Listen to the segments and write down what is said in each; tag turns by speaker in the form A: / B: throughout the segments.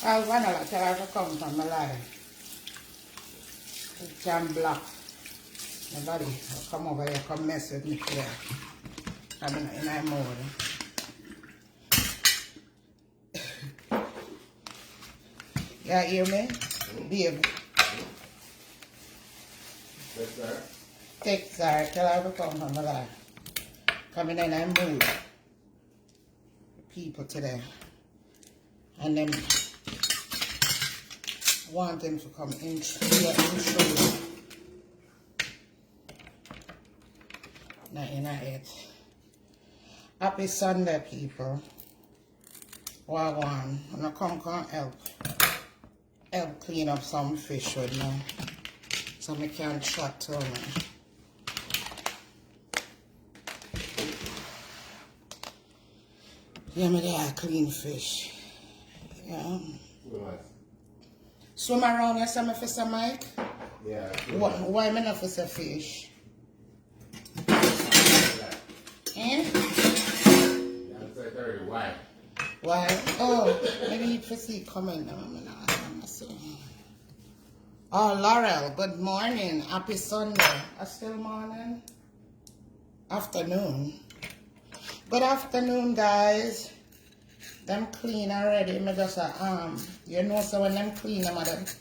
A: I'll vanilla till I come from my life. It can block. Nobody will come over here, come mess with me here. I'm in my mode. You hear me? Babe. Take care till I come from my life. Coming in and move. People today. And then want them to come in here and show you. Not in it. Happy Sunday, people. Wagwan. I'm gonna come help clean up some fish with me. So I can chat to me. Yeah, me there clean fish. Yeah. Swim around here, some fish, Mike?
B: Yeah.
A: Why me not fish a fish? Eh?
B: Why?
A: Why? Oh, maybe you can see comment now. Oh, Laurel, good morning. Happy Sunday. Still morning? Afternoon. Good afternoon, guys. Them clean already. Me just you know, so when them clean them at the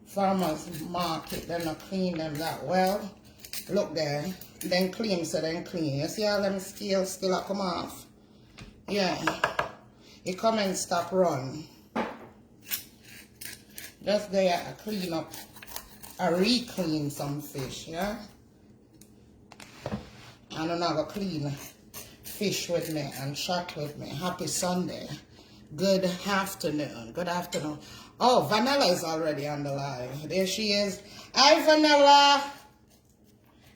A: farmers market, they not clean them that well. Look there. Then clean, so then clean. You see all them scales still come off? Yeah. It come and stop run. Just there, I clean up. I re-clean some fish, yeah? And I'm not going to clean fish with me and chat with me. Happy Sunday. Good afternoon. Good afternoon. Oh, Vanilla is already on the live. There she is. Hi, Vanilla.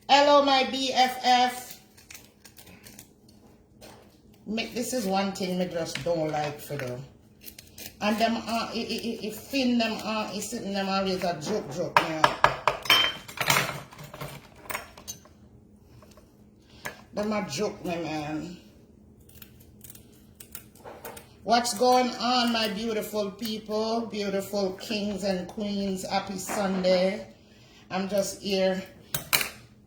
A: Hello, my BFF. This is one thing me just don't like for them. And them, if Finn them, is sitting them always a joke, yeah. Them a joke me, man. What's going on, my beautiful people, beautiful kings and queens? Happy Sunday. I'm just here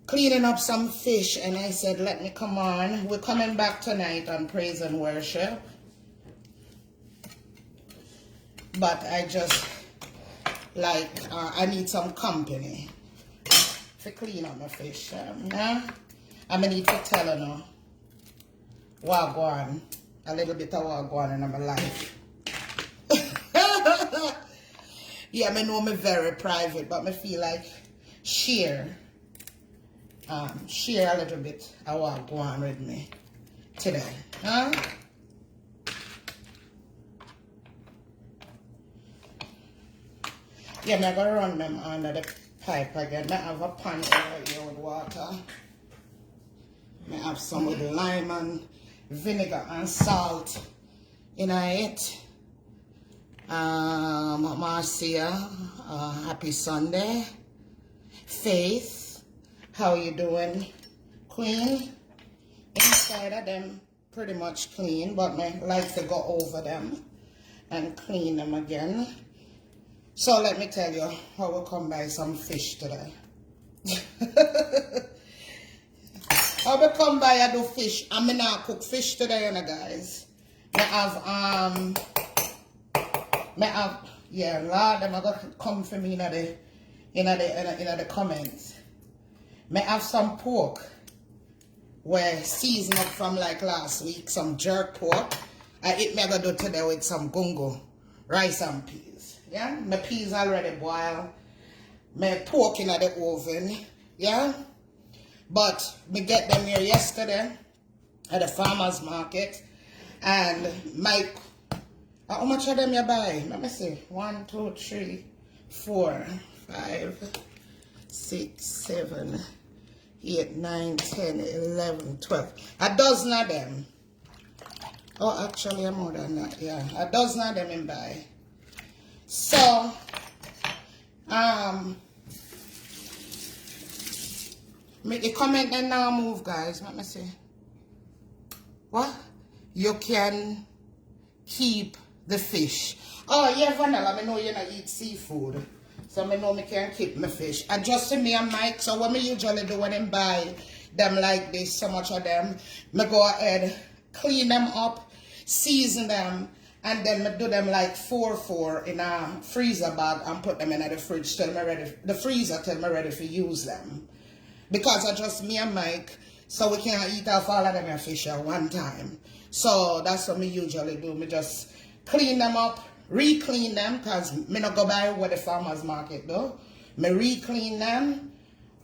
A: cleaning up some fish, and I said, let me come on. We're coming back tonight on Praise and Worship. But I just, like, I need some company to clean up my fish. Yeah? I'm going to need to tell her now. Wagwan. A little bit of wagwan in my life. Yeah, I know me very private, but I feel like share a little bit of wagwan with me today. Huh? Yeah, I'm going to run them under the pipe again. I have a pan over here with water. I have some with lime and vinegar and salt in it. Marcia, happy Sunday. Faith, how you doing, Queen? Inside of them, pretty much clean, but I like to go over them and clean them again. So let me tell you how we come by some fish today. How we come by I do fish. I'm gonna cook fish today, guys. Yeah, Lord, them are gonna come for me in the comments. I have some pork where seasoned up from like last week, some jerk pork. I gonna do today with some gungo, rice and peas. Yeah, my peas already boiled. My pork in the oven. Yeah, but me get them here yesterday at the farmers market, and Mike, how much of them you buy? Let me see. 1, 2, 3, 4, 5, 6, 7, 8, 9, 10, 11, 12. A dozen of them. Oh, actually, more than that. Yeah, a dozen of them in buy. So, make the comment and now move, guys. Let me see. What? You can keep the fish. Oh, yeah, Vanilla, I know you not eat seafood. So I know I can keep my fish. And just to me and Mike, so what I usually do when I buy them like this, so much of them, I go ahead, clean them up, season them, and then I do them like 4-4 in a freezer bag and put them in the fridge till I'm ready, the freezer till I'm ready to use them. Because I just me and Mike, so we can't eat off all of them fish at one time. So that's what I usually do. I just clean them up, re-clean them, because I don't go buy what the farmer's market do. I re-clean them,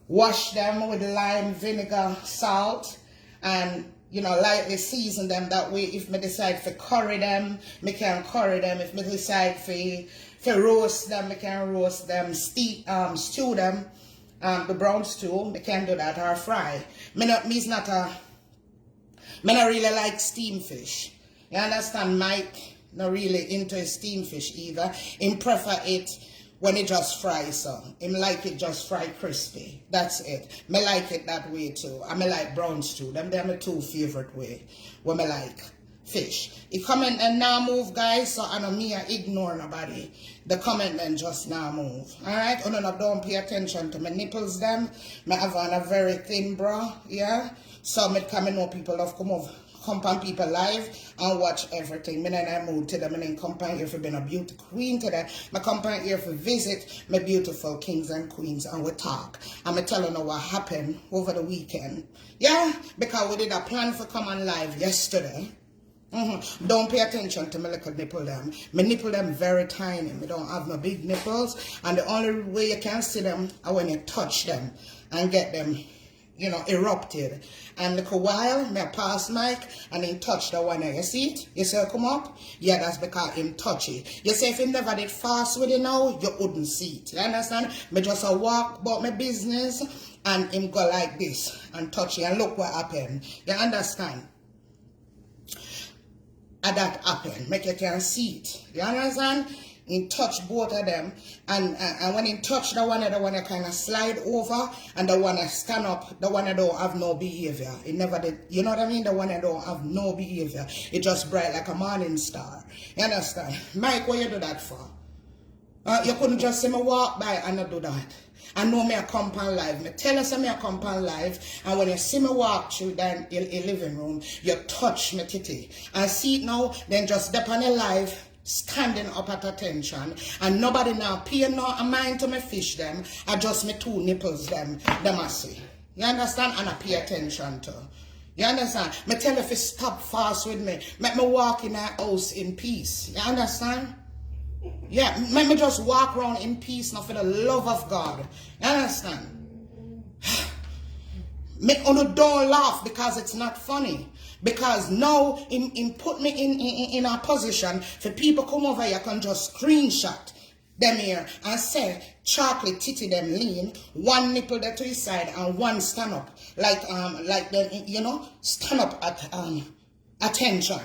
A: wash them with lime, vinegar, salt, and lightly season them. That way, if I decide to curry them, I can curry them. If I decide to roast them, I can roast them, stew them. The brown stew, I can do that, or fry. Me not really like steamed fish. You understand? Mike not really into steamed fish either. Him prefer it when it just fries, so him like it just fried crispy. That's it. Me like it that way too. I me like brown stew. They're my two favorite way when me like fish. It comment and now move, guys, so I know me I ignore nobody. The comment then just now move. Alright? Don't pay attention to my nipples them. Me have on a very thin bra, yeah? So me come know people love come on people live and watch everything. Me then I move to them and then come here for being a beauty queen today. Me come here for visit my beautiful kings and queens and we talk. And me telling you what happened over the weekend. Yeah? Because we did a plan for come on live yesterday. Don't pay attention to my little nipple them. My nipple them very tiny. I don't have no big nipples. And the only way you can see them are when you touch them and get them, erupted. And look a while, me pass Mike and he touch the one there. You see it? You see it come up? Yeah, that's because him touch it. You see if he never did fast with it now, you wouldn't see it. You understand? Me just a walk about my business and him go like this and touch it and look what happened. You understand? And that happened. Make you can see it. You understand? He touch both of them. And when he touch the one you kind of slide over. And the one that stand up, the one that don't have no behavior. It never did. You know what I mean? The one that don't have no behavior. It just bright like a morning star. You understand? Mike, what you do that for? You couldn't just see me walk by and not do that. I know me a come on live. Me tell us me a come on live. And when you see me walk through that living room, you touch me titty. And see it now, then just step on the live, standing up at attention. And nobody now pay no mind to me fish them. I just me two nipples them I see. You understand? And I pay attention to. You understand? Me tell you if you stop fast with me. Make me walk in that house in peace. You understand? Yeah, let me just walk around in peace now for the love of God. You understand? Make don't laugh because it's not funny. Because now him put me in a position for people come over here can just screenshot them here and say chocolate titty them lean, one nipple there to his side and one stand up. Like them, stand up at attention.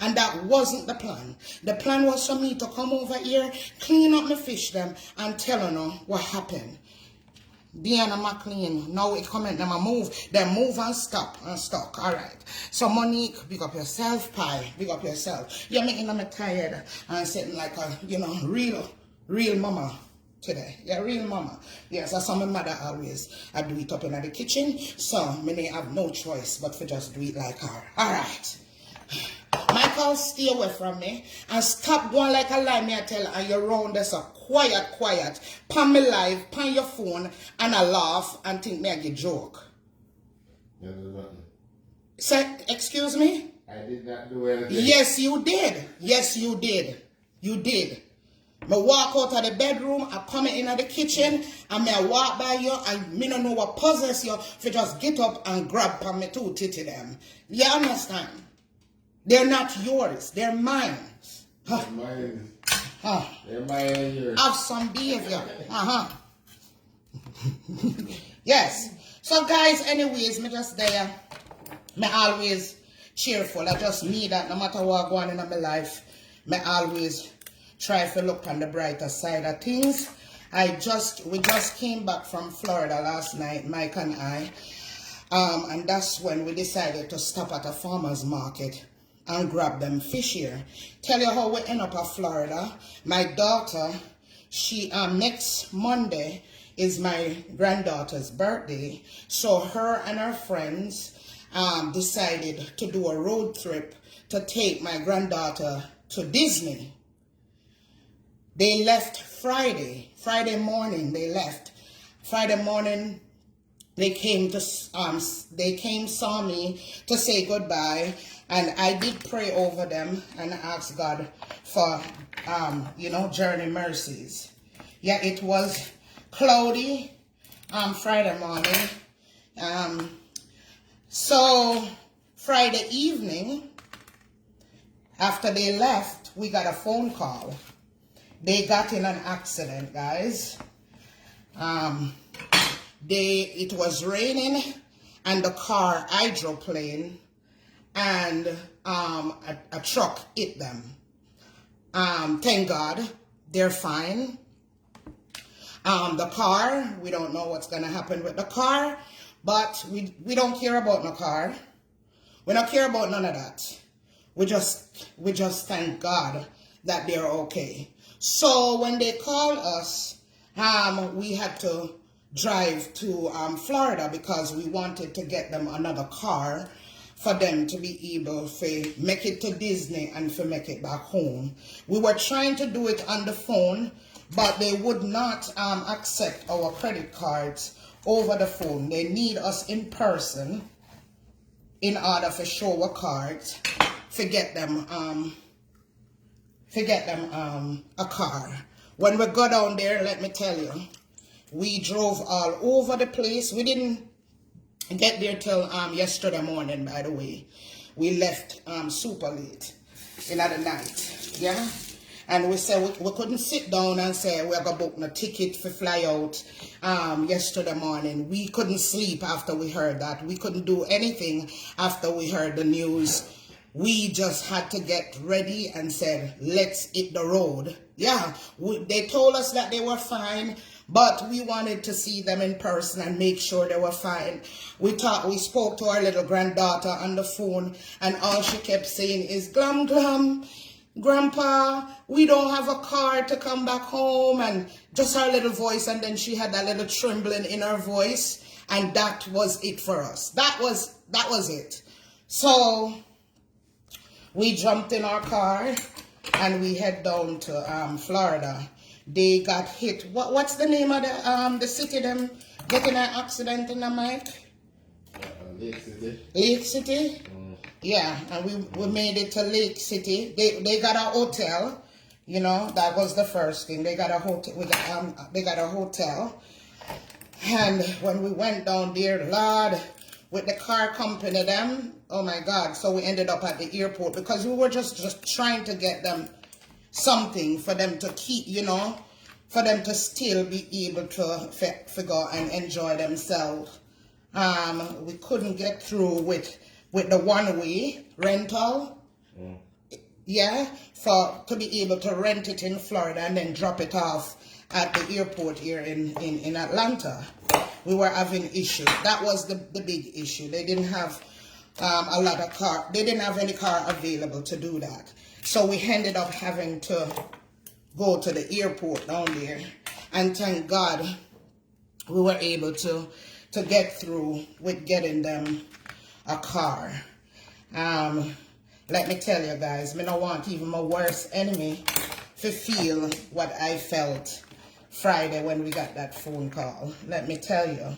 A: And that wasn't the plan. The plan was for me to come over here, clean up my fish them, and tell her what happened. Deanna McLean, now we comment them and move. Then move and stop and stuck. Alright. So Monique, big up yourself, Pie. Big up yourself. You're making me tired and sitting like a, real mama today. Yeah, real mama. Yes, that's how my mother always I do it up in the kitchen. So me have no choice but to just do it like her. Alright. Michael, stay away from me and stop going like a lie me I tell and you're around there so quiet. Pan me live, pan your phone and I laugh and think me I get joke.
B: You did nothing.
A: Say, excuse me?
B: I did not do anything.
A: Yes, you did. Yes, you did. You did. Me walk out of the bedroom, I come in the kitchen, and me I walk by you, and me don't know what possess you, if you just get up and grab pan me two titty them. You understand? They're not yours. They're mine.
B: They're mine. They're mine and yours.
A: Have some behavior. Yes. So guys, anyways, me just there. Me always cheerful. I just need that no matter what going on in my life. Me always try to look on the brighter side of things. We just came back from Florida last night, Mike and I. And that's when we decided to stop at a farmer's market. and grab them fish here. Tell you how we end up at Florida. My daughter, she next Monday is my granddaughter's birthday. So her and her friends decided to do a road trip to take my granddaughter to Disney. They left Friday morning. They left Friday morning. They came, saw me to say goodbye, and I did pray over them and ask God for, journey mercies. Yeah, it was cloudy Friday morning. So Friday evening, after they left, we got a phone call. They got in an accident, guys. It was raining, and the car hydroplaned, and a truck hit them. Thank God, they're fine. The car, we don't know what's gonna happen with the car, but we don't care about the car. We don't care about none of that. We just thank God that they're okay. So when they called us, we had to drive to Florida because we wanted to get them another car for them to be able to make it to Disney and to make it back home. We were trying to do it on the phone, but they would not accept our credit cards over the phone. They need us in person in order to show our cards to get them a car. When we go down there, let me tell you, we drove all over the place. We didn't get there till yesterday morning, by the way. We left super late in the night, yeah? And we said we couldn't sit down and say we're going to book a ticket for fly out yesterday morning. We couldn't sleep after we heard that. We couldn't do anything after we heard the news. We just had to get ready and said, let's hit the road. Yeah, they told us that they were fine, but we wanted to see them in person and make sure they were fine. We spoke to our little granddaughter on the phone, and all she kept saying is, "Glum, glum, Grandpa, we don't have a car to come back home," and just her little voice, and then she had that little trembling in her voice, and that was it for us. That was it. So we jumped in our car and we head down to Florida. They got hit. What's the name of the city them getting an accident in the mic?
B: Lake City.
A: Lake City? Yeah, and we made it to Lake City. They got a hotel, that was the first thing. They got a hotel. They got a hotel. And when we went down there, Lord, with the car company them, oh my God. So we ended up at the airport because we were just trying to get them something for them to keep, for them to still be able to figure and enjoy themselves. We couldn't get through with the one-way rental, yeah, to be able to rent it in Florida and then drop it off at the airport here in Atlanta. We were having issues. That was the big issue. They didn't have a lot of car. They didn't have any car available to do that. So we ended up having to go to the airport down there. And thank God we were able to get through with getting them a car. Let me tell you guys, I don't want even my worst enemy to feel what I felt Friday when we got that phone call. Let me tell you,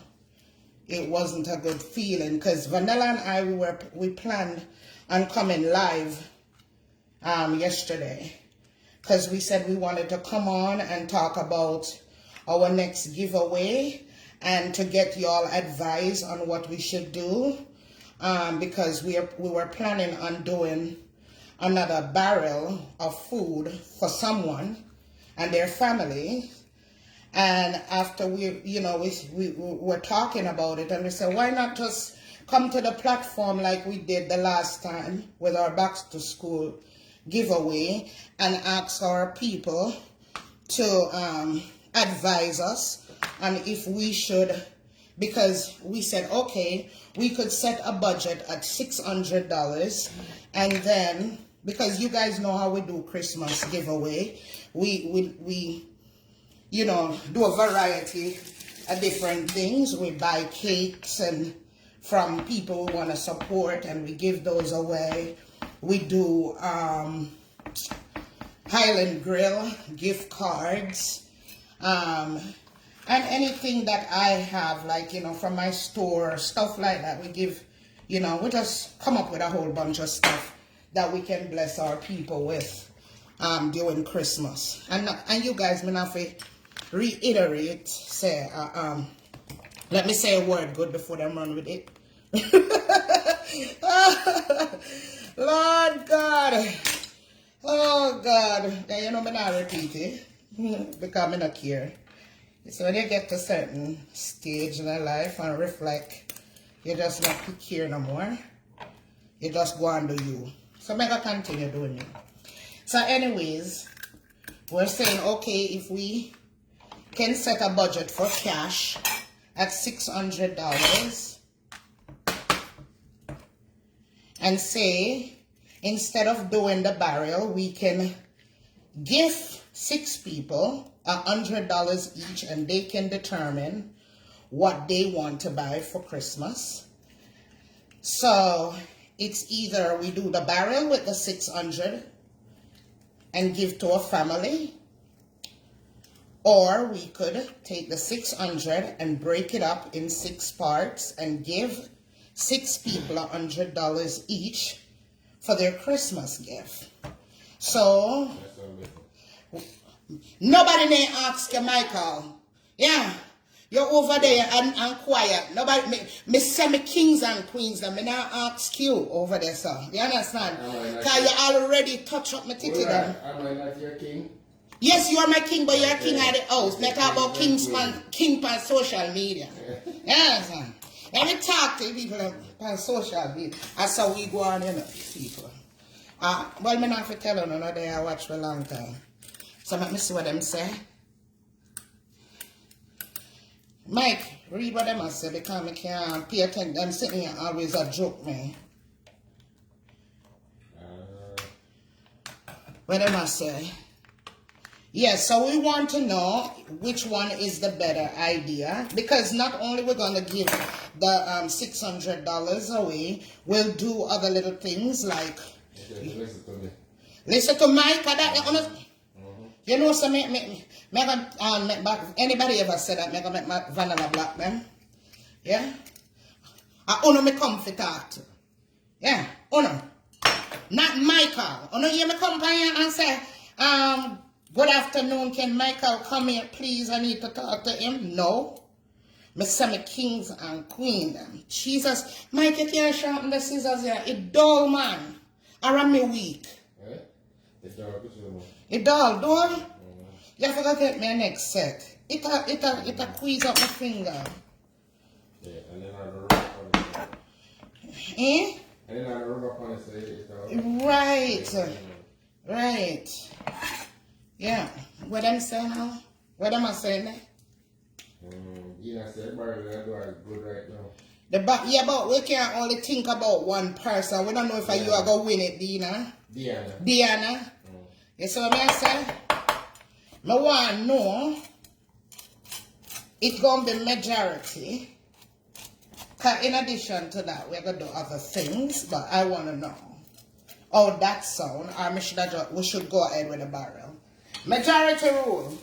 A: it wasn't a good feeling because Vanilla and I, we planned on coming live yesterday because we said we wanted to come on and talk about our next giveaway and to get y'all advice on what we should do. Because we were planning on doing another barrel of food for someone and their family. And after we were talking about it, and we said, why not just come to the platform like we did the last time with our back to school giveaway and ask our people to advise us on if we should because we said, okay, we could set a budget at $600, and then, because you guys know how we do Christmas giveaway, we you know, do a variety of different things. We buy cakes and from people who want to support, and we give those away. We do Highland Grill gift cards, and anything that I have, like, you know, from my store, stuff like that. We give, you know, we just come up with a whole bunch of stuff that we can bless our people with during Christmas. And you guys, may have to reiterate, say, let me say a word good before them run with it. Lord God. Oh God. Then you know me not repeat it. Because I don't care. So when you get to a certain stage in your life and reflect, you just not care no more. You just go and do you. So make a continue doing it. So anyways, we're saying, okay, if we can set a budget for cash at $600 and say, instead of doing the barrel, we can give 6 people $100 each, and they can determine what they want to buy for Christmas. So it's either we do the barrel with the 600 and give to a family, or we could take the 600 and break it up in 6 parts and give 6 people $100 each for their Christmas gift. So nobody may ask you, Michael. Yeah, you're over there and quiet. Nobody, me say me kings and queens, and me not ask you over there, sir. You understand? Because you already touch up my titty then.
B: Am I not your king?
A: Yes, you are my king, but you're king of the house. Me talk about king on social media. Yes, sir. Let me talk to people on social media. That's how we go on, you know, people. Well, me not have to tell you, no, they I watch for a long time. So let me see what them say. Mike, read what them say, because I can't pay attention. Them sitting here always a joke me. What them say? Yes, so we want to know which one is the better idea, because not only we're going to give the $600 away, we'll do other little things like
B: Listen to me.
A: listen to Mike. You know, so anybody ever said that? Make my vanilla black them? Yeah. I only me come for talk to. Yeah, only. Not Michael. Only hear me come here and say, good afternoon, can Michael come here, please? I need to talk to him. No. Me say me kings and queen them. Jesus, Mike, you can't sharpen the scissors here. It dull, man. Or am me weak?
B: Eh? It's dark,
A: It dull, dull? You forgot to get me a next set. It a squeeze up my finger.
B: Yeah, and then I rub up on it.
A: Eh?
B: And then I rub up on it, so it's
A: Right. Right. Yeah. What am I saying now? What am I saying there?
B: You know, say everybody that do it good right now.
A: Yeah, but we can't only think about one person. We don't know if you are going to win it, Dina. Diana. You see what I say? I want to know it's going to be majority. Because in addition to that, we're going to do other things. But I want to know how that sound. Or we should go ahead with the barrel. Majority rule.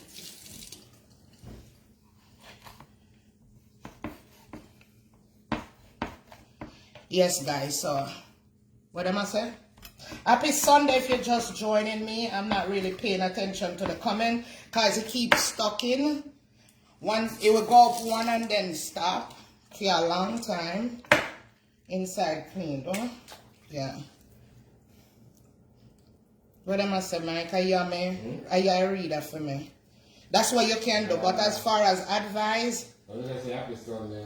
A: Yes, guys, so what am I saying? Happy Sunday if you're just joining me. I'm not really paying attention to the comment because it keeps stuck in. Once it will go up one and then stop for a long time. Inside clean, though. Yeah. What am I saying, Mike? Are you me? Are you a reader for me? That's what you can do. But as far as advice,
B: I was going to say happy Sunday.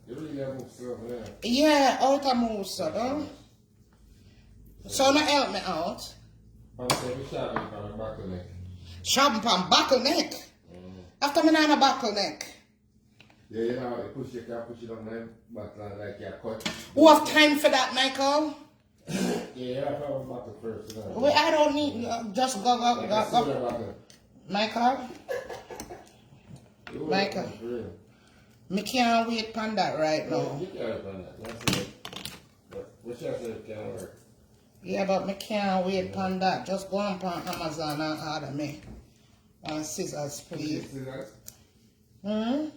B: You really got to move stuff, man.
A: yeah, out of move, so don't. So now help me out.
B: I'm saying shopping from a bottleneck.
A: Shopping from bottleneck. After me not a bottleneck.
B: Yeah, you know, you can push it on them, but like you cut.
A: Who have time for that, Michael?
B: Yeah, I probably bottle first.
A: Well, I don't need, just go. Michael? Michael? Me can't wait on that right now.
B: You can't wait on that. That's it. What you say can't work?
A: Yeah, but me can't wait on that. Just go on Amazon and order me one scissors, please.
B: Kitchen scissors?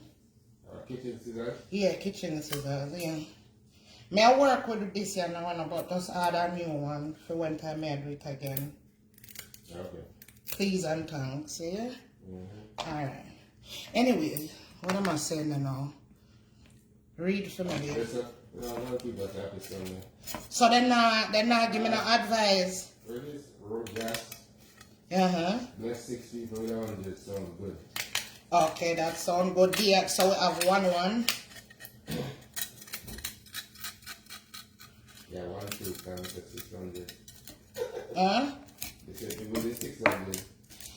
B: Kitchen scissors?
A: Yeah, kitchen scissors, yeah. May I work with this year now, but just order a new one for when time I do it again.
B: Okay.
A: Please and thanks, yeah? Alright. Anyway, what am I saying now? Read for me.
B: Yes, sir. No, people happy Sunday.
A: So then give me no advice.
B: Where is road gas? Next 6 people, 100 sound good.
A: Okay, that sounds good. Yeah, so we have 1-1.
B: Yeah, 1, 2 times 600. They said you go to 600.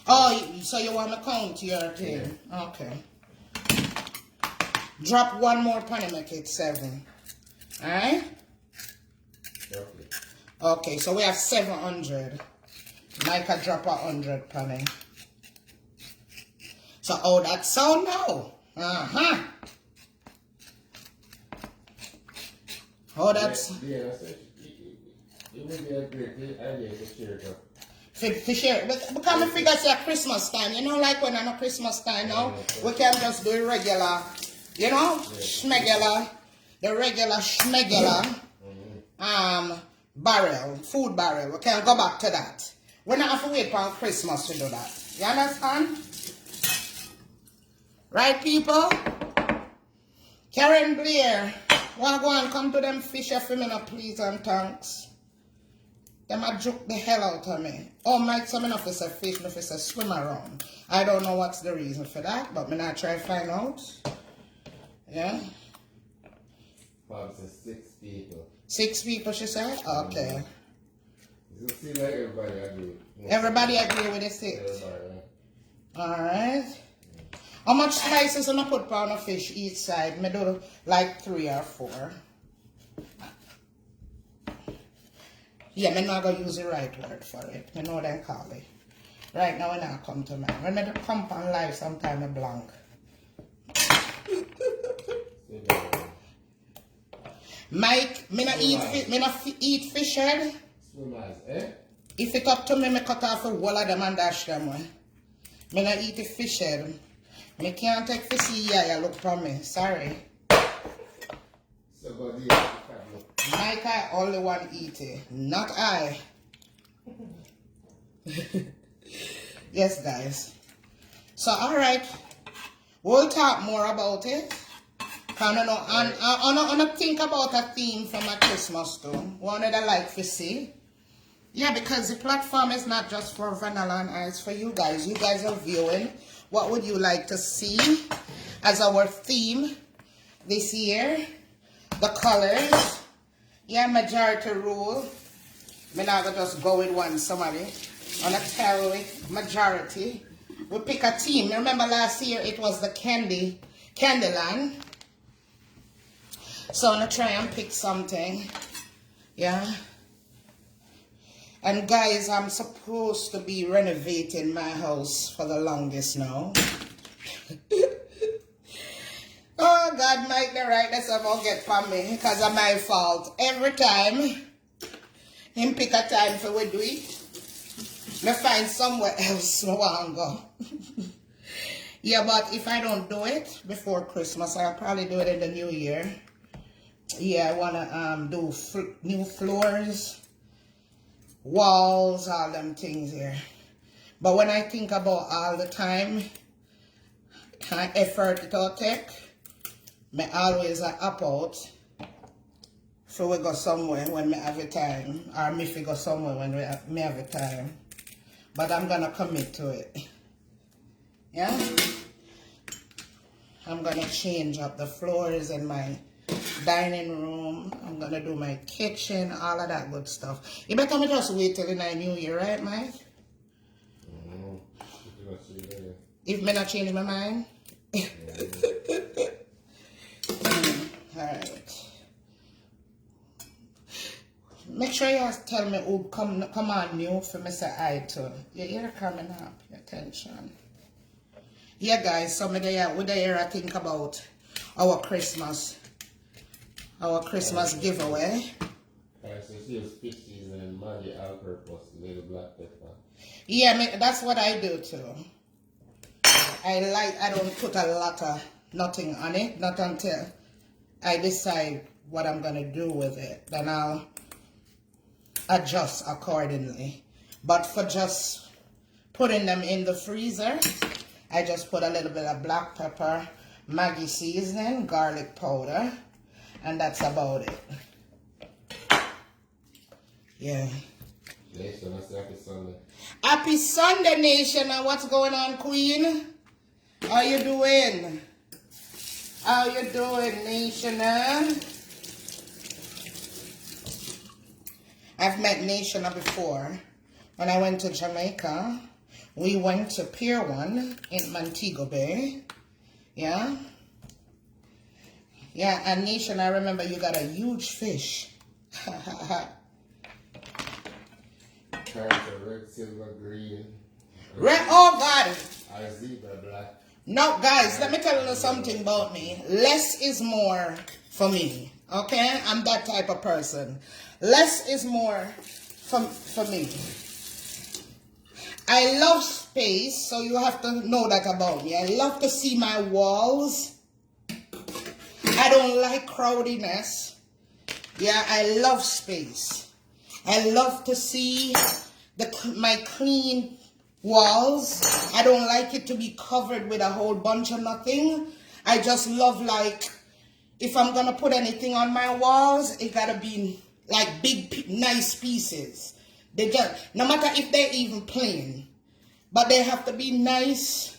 A: Oh, so you want to count your thing? Yeah. Okay. Drop one more penny, make it 7. Alright?
B: Okay.
A: Okay, so we have 700. Micah drop 100 penny. So, oh, that sound now. Oh, that's...
B: Yeah, it would be a great idea to share it up.
A: For share, because I figure it's a Christmas time, you know, like when I'm a Christmas time now, we can just do a regular, you know, schmegular, the regular schmegular, barrel, food barrel. We can go back to that. We don't have to wait for Christmas to do that. You understand? Right, people? Karen Blair, want to go and come to them fisher for me now, please and thanks. Them a joke the hell out of me. Oh, Mike, some enough is a fish, enough is a swim around. I don't know what's the reason for that, but me not try to find out. Yeah?
B: Probably 6 people.
A: 6 people, she said? Okay.
B: You see, like everybody agree.
A: Everybody agree with the 6?
B: Everybody,
A: Alright. How much spices am I put on a fish each side? Me do like 3 or 4. Yeah, I'm not going to use the right word for it. I know them call it. Right now, when I come to mind. When I come on live, sometimes I blank. Mike, me not eat fish head. If it up to me, I cut off a wall of them and dash them one. Me not eat the fish head. Me can't take fish here, you look for me. Sorry.
B: So go
A: Mike, I only one eat it, not I. Yes, guys. So, alright. We'll talk more about it. I don't think about a theme for my Christmas too. One that I like to see. Yeah, because the platform is not just for Vanilla and I, it's for you guys. You guys are viewing. What would you like to see as our theme this year? The colors. Yeah, majority rule. I'm not going to just go with one somebody. On a tell with majority. We pick a team. Remember last year it was the Candyland. So I'm going to try and pick something. Yeah. And guys, I'm supposed to be renovating my house for the longest now. Oh God, Mike, the rightness I'm gonna get from me because of my fault. Every time him pick a time for we do it, me find somewhere else I want to go. Yeah, but if I don't do it before Christmas, I'll probably do it in the new year. Yeah, I wanna do new floors, walls, all them things here. But when I think about all the time and effort it'll take, me always up out so we go somewhere when me have a time, or me fi go somewhere when me have a time. But I'm gonna commit to it. Yeah? I'm gonna change up the floors in my dining room. I'm gonna do my kitchen, all of that good stuff. You better me just wait till the new year, right, Mike? If me not change my mind. sure you tell me who come on new for me say hi to. Your ear coming up. Your attention. Yeah, guys. So me there with the here I think about our Christmas giveaway.
B: So she use peaches and Maggi all-purpose, little black pepper.
A: Yeah, that's what I do too. I don't put a lot of nothing on it, not until I decide what I'm gonna do with it. Then I'll adjust accordingly. But for just putting them in the freezer, I just put a little bit of black pepper, Maggi seasoning, garlic powder, and that's about it. Yeah.
B: Nation, I say happy Sunday.
A: Happy Sunday, Nation. And what's going on, Queen? How you doing? How you doing, Nation? I've met Nation before. When I went to Jamaica, we went to Pier 1 in Montego Bay. Yeah? Yeah, and Nation, I remember you got a huge fish.
B: Carrots are red, silver, green.
A: Red, oh God.
B: I see the black.
A: No, guys, let me tell you something about me. Less is more for me. Okay? I'm that type of person. Less is more for me. I love space, so you have to know that about me. I love to see my walls. I don't like crowdiness. Yeah, I love space. I love to see my clean walls. I don't like it to be covered with a whole bunch of nothing. I just love, like, if I'm gonna put anything on my walls, it gotta be like big, nice pieces. They just, no matter if they're even plain, but they have to be nice,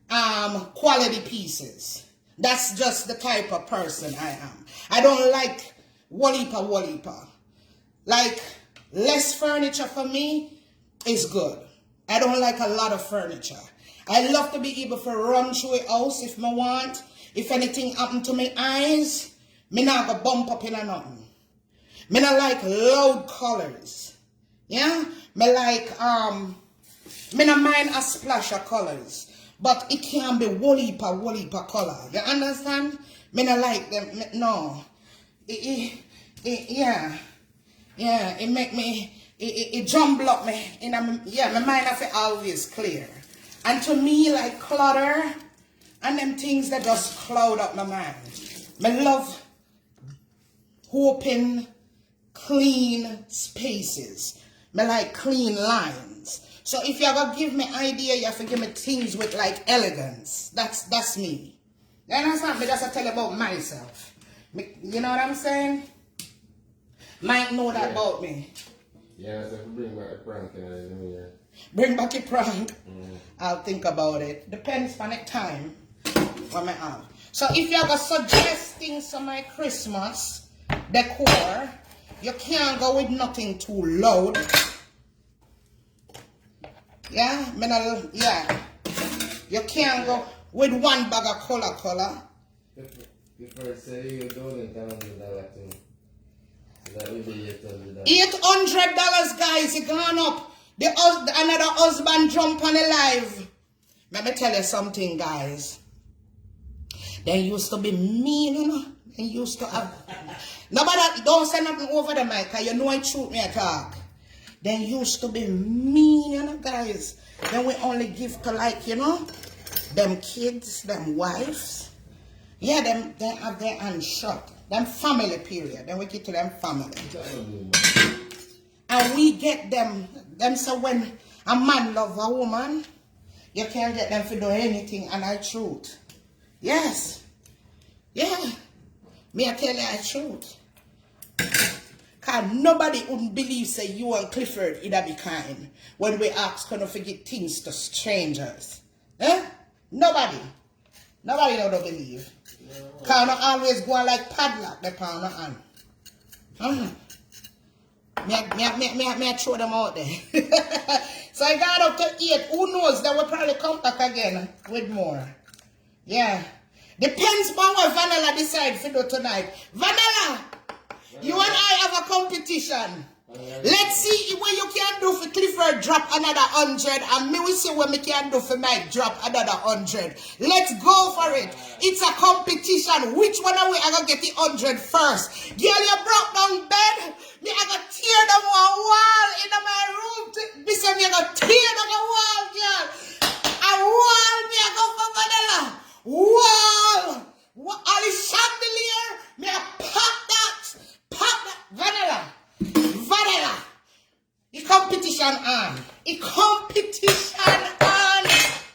A: quality pieces. That's just the type of person I am. I don't like wallapa. Like, less furniture for me is good. I don't like a lot of furniture. I love to be able to run through a house if I want. If anything happen to my eyes, me not go bump up in a nothing. Me not like loud colors. Yeah? Me like, me not mind a splash of colors. But it can be wallapa color. You understand? Me not like them. No. Yeah. Yeah, it make me, it jumble up me. Yeah, my mind I feel always clear. And to me, like clutter and them things that just cloud up my mind. I love open, clean spaces. I like clean lines. So if you're going to give me idea, you have to give me things with like elegance. That's me. You understand me? That's a tell about myself. You know what I'm saying? Might know that about me.
B: Yeah, so if you bring back the prank in the new year.
A: Bring back a prank. I'll think about it. Depends on the time when I have. So if you're going to suggest things for my Christmas decor, you can't go with nothing too loud. Yeah? Yeah. You can't go with one bag of color.
B: Before say you don't $1,000 too. That would be $800.
A: $800, guys, it gone up. Another husband jump on the live. Let me tell you something, guys. They used to be mean, you know. They used to have... Nobody, don't say nothing over the mic, because you know I shoot me a talk. They used to be mean, you know, guys. Then we only give to, like, you know, them kids, them wives. Yeah, they have their hands shut. Them family period. Then we get to them family. And we get them so when a man love a woman, you can't get them to do anything, and I truth. Yes. Yeah. Me I tell you the truth. Cause nobody wouldn't believe say you and Clifford either be kind when we ask kind of forget things to strangers. Eh? Nobody don't believe. Cause I always go like padlock the pound of hand. Me I throw them out there. So I got up to 8. Who knows that we'll probably come back again with more. Yeah. Depends on what Vanilla decide to do tonight. Vanilla! You and I have a competition. Let's see what you can do for Clifford drop another 100, and me will see what me can do for Mike drop another 100. Let's go for it. It's a competition. Which one are we gonna get the 100 first? Girl, you broke down bed. Me I gonna tear down one wall in my room. Listen, me I gonna tear down a wall, girl. A wall, me I go for vanilla. Wall. What? All the chandelier. Me I pop that. Pop that vanilla. Vanilla. The competition on. The competition on.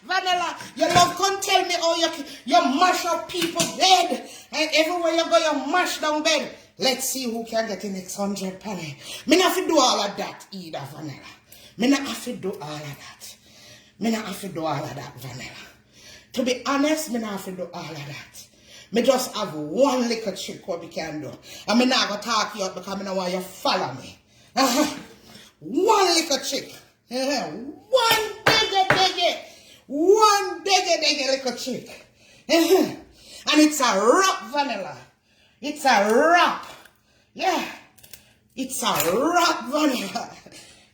A: Vanilla. Your love can't tell me how you mash up people's bed. And everywhere you go, you mash down bed. Let's see who can get the next 100 penny. Me not have to do all of that either, vanilla. Me not have to do all of that. Me not have to do all of that, vanilla. To be honest, me not have to do all of that. Me just have one little trick what we can do. And me not gonna talk you out because me don't want you to follow me. One little trick. One bigger little trick. And it's a wrap, vanilla. It's a wrap. Yeah. It's a wrap, vanilla.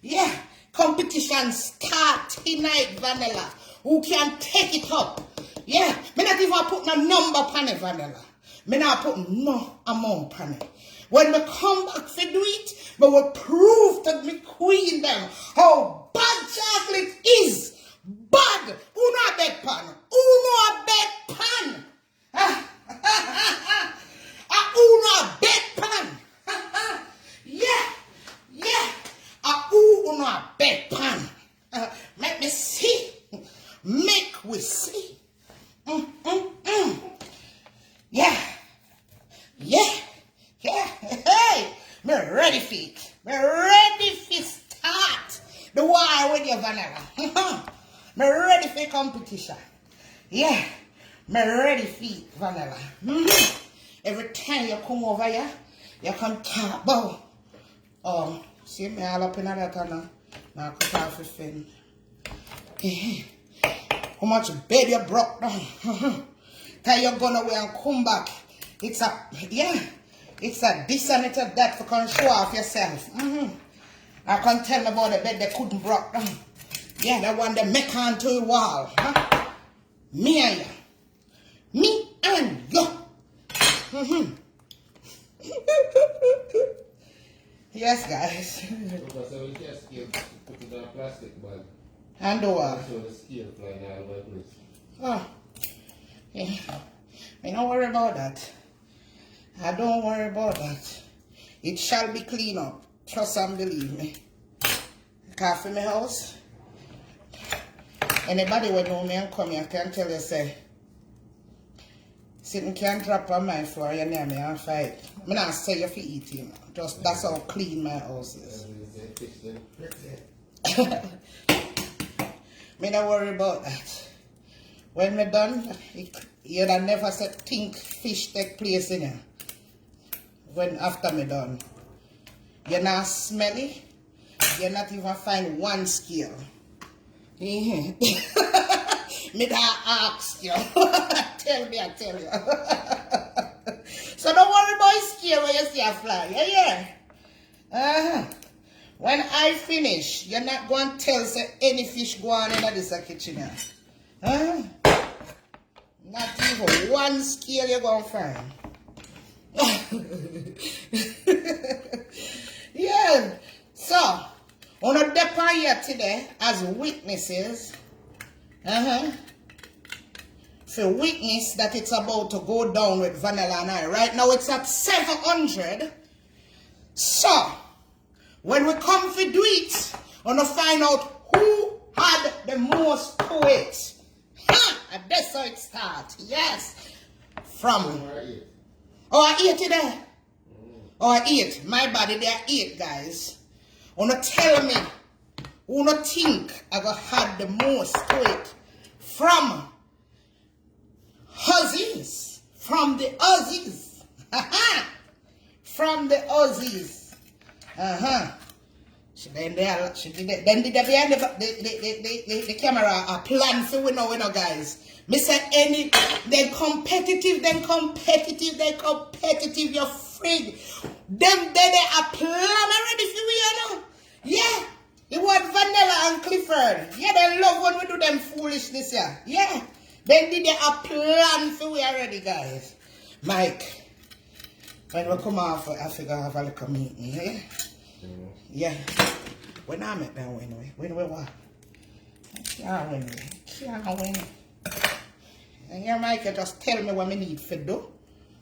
A: Yeah. Competition start tonight, vanilla. Who can take it up? Yeah. Me not even put no number on it, vanilla. Me not put no amount on it. When me come back to do it, me will prove to me queen them how bad chocolate is. Bad. Who know a bed pan? Who know a bed pan? Who know a bed pan? Yeah. Who know a bed pan? Make me see. Make we see. Yeah. Hey, me ready for it. Me ready for start the war with your vanilla. Me ready for competition. Yeah, me ready for it, vanilla. Every time you come over here, you can talk about. See me all up in that now. Now cut off the fin. How much bed you broke down. Tell you gone away and come back. It's a this and it's a that for can show off yourself. I can tell me about the bed they couldn't broke down. Yeah, that one they make onto the wall. Huh? Me and you. Me and you. Yes, guys.
B: So we just put it in a plastic bag.
A: And the wall.
B: So the scale flying all over the place.
A: Oh. Yeah. I don't worry about that. I don't worry about that. It shall be clean up. Trust and believe me. Coffee in my house. Anybody who know me and come here can tell you, say, sitting can't drop on my floor, you near me and fight. I'm not say you for eating. Just that's how clean my house is. Me don't worry about that. When me done, you'd have never said think fish take place in here. When after me done. You're not smelly. You're not even find one scale. Me that ask you. Tell me, I tell you. So don't worry about scale when you see a fly. Yeah. When I finish, you're not going to tell say any fish go on in this kitchen here. Not even one scale you're going to find. Yeah. So, on a depot here today as witnesses. For witness that it's about to go down with Vanilla and I. Right now it's at 700. So, when we come to do it, we're going to find out who had the most to it. And that's how it starts. Yes. From... Oh, I ate it there. Oh, I ate. My body, there 8, guys. Wanna tell me, wanna think I got had the most to it from Aussies. From the Aussies. From the Aussies. Then did behind the camera a plan for we know, guys. Me say any, then competitive, you're frig. Them they a plan already for we, you know. Yeah. It was Vanilla and Clifford. Yeah, they love when we do them foolishness, yeah. Yeah. They did a plan for we already, guys. Mike, when we come off, I figure I have a little meeting, yeah? Yeah. When I make that win, when we what? Can't win. Can't win. And here, Mike, you just tell me what I need to do.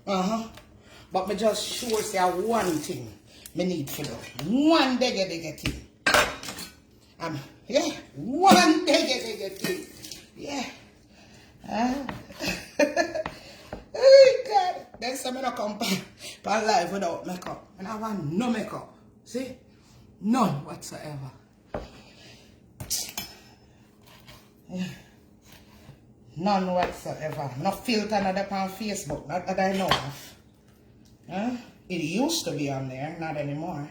A: But me just sure say one thing me need to do. One digga thing. Yeah, one digga thing. Yeah. Oh, God. Then some not come back life without makeup. And I want no makeup. See? None whatsoever. Yeah. None whatsoever. No filter not up on Facebook. Not that I know of. It used to be on there. Not anymore.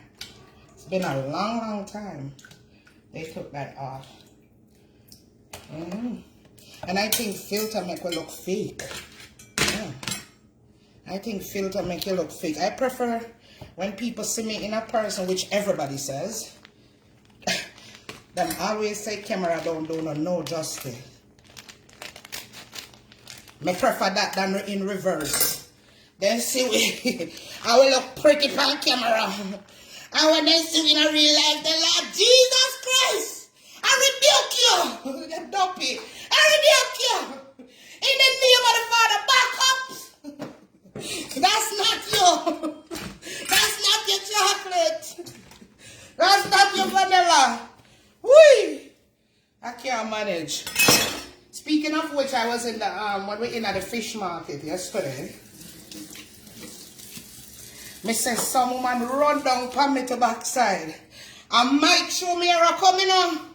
A: It's been a long, long time. They took that off. And I think filter make you look fake. Yeah. I think filter make you look fake. I prefer when people see me in a person, which everybody says, them always say camera don't do no justice. Me prefer that than in reverse. Then see we, I will look pretty on camera. And when they see me in a real life, they're like, Jesus Christ, I rebuke you. Them dopey. I rebuke you. In the name of the Father, back up. That's not you. That's not your chocolate. That's not your vanilla. Whee! I can't manage. Speaking of which, I was in the when we in at the fish market yesterday. Me say some woman run down upon me to backside. And Mike show me her coming on.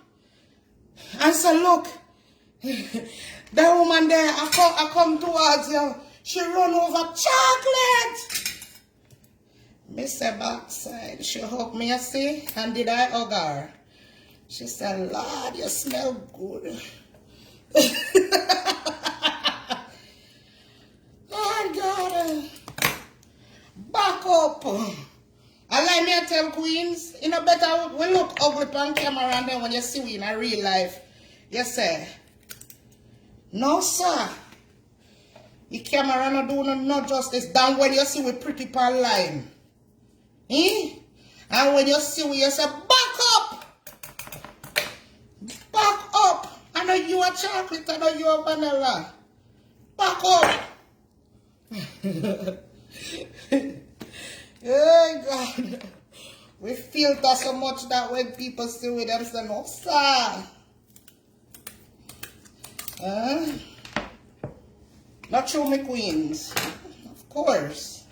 A: And say, look, that woman there, I come towards you. She run over chocolate. Me say backside. She hugged me, I see. And did I hug her? She said, Lord, you smell good. Lord God. Back up. I like me to tell queens, you know better we look ugly on camera and then when you see we in a real life, you say, no sir. The camera not do no justice than when you see we pretty pan line. And when you see we, you say, back up. Back up. I know you are chocolate, I know you are vanilla. Back up. Oh God. We filter so much that when people see with them say, no sir. Not show me queens. Of course.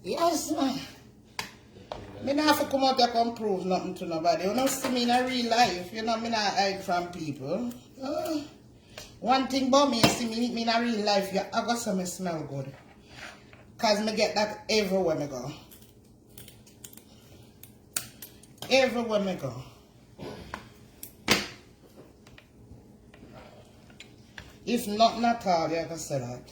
A: Yes, man. Me not have to come out there and prove nothing to nobody. You don't see me in a real life. You know, me not hide from people. One thing about me, you see me in a real life, I got some smell good. Because me get that everywhere me go. Everywhere me go. If not at all, you can say that.